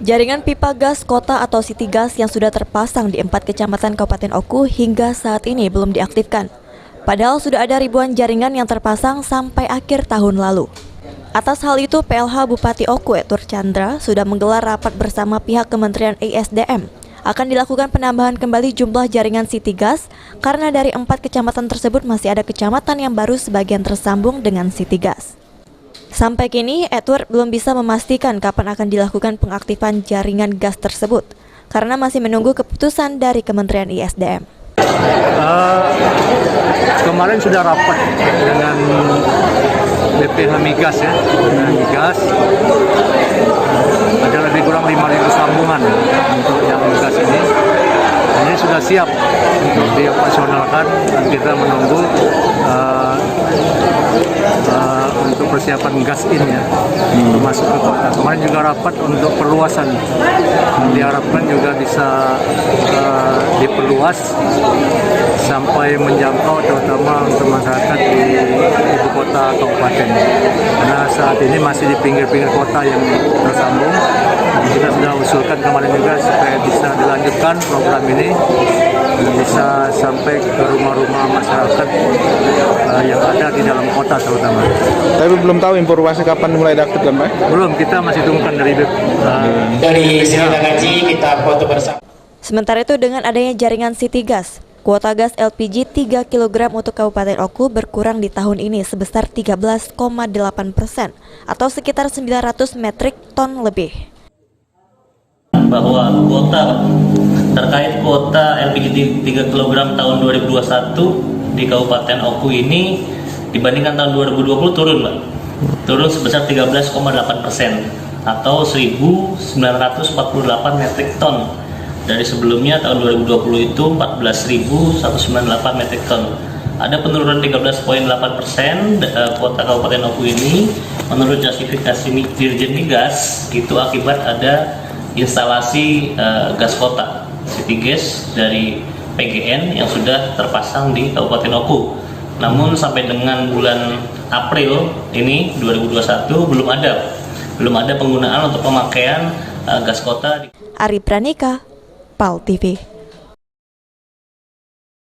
Jaringan pipa gas kota atau City Gas yang sudah terpasang di 4 kecamatan Kabupaten Oku hingga saat ini belum diaktifkan. Padahal sudah ada ribuan jaringan yang terpasang sampai akhir tahun lalu. Atas hal itu, PLH Bupati Oku, Tur Chandra, sudah menggelar rapat bersama pihak Kementerian ESDM. Akan dilakukan penambahan kembali jumlah jaringan City Gas karena dari 4 kecamatan tersebut masih ada kecamatan yang baru sebagian tersambung dengan City Gas. Sampai kini, Edward belum bisa memastikan kapan akan dilakukan pengaktifan jaringan gas tersebut, karena masih menunggu keputusan dari Kementerian ISDM. Kemarin sudah rapat dengan BPH Migas ya, dengan Migas. Ada lebih kurang 5.000 sambungan untuk yang gas ini. Ini sudah siap untuk dioperasionalkan dan kita menunggu untuk persiapan gas ini ya, masuk ke kota. Kemarin juga rapat untuk perluasan, diharapkan juga bisa diperluas sampai menjangkau terutama untuk masyarakat di ibu kota kabupaten. Karena saat ini masih di pinggir-pinggir kota yang tersambung. Kita sudah usulkan kemarin juga supaya bisa dilanjutkan program ini, bisa sampai ke rumah-rumah masyarakat yang ada di dalam kota terutama. Tapi belum tahu informasi kapan mulai diaktifkan, Pak? Belum, kita masih tunggukan dari Sri Lankaji kita foto bersama. Sementara itu, dengan adanya jaringan City Gas, kuota gas LPG 3 kg untuk Kabupaten Oku berkurang di tahun ini sebesar 13,8% atau sekitar 900 metrik ton lebih. Bahwa terkait kuota LPG 3 kg tahun 2021 di Kabupaten Oku ini dibandingkan tahun 2020 turun, Pak. Turun sebesar 13,8% atau 1.948 metrik ton. Dari sebelumnya tahun 2020 itu 14.198 metrik ton. Ada penurunan 13,8% kuota Kabupaten Oku ini menurut justifikasi Dirjen Migas itu akibat ada instalasi gas kota City Gas dari PGN yang sudah terpasang di Kabupaten Oku. Namun sampai dengan bulan April ini 2021 belum ada penggunaan untuk pemakaian gas kota. Ari Pranika, PAL TV.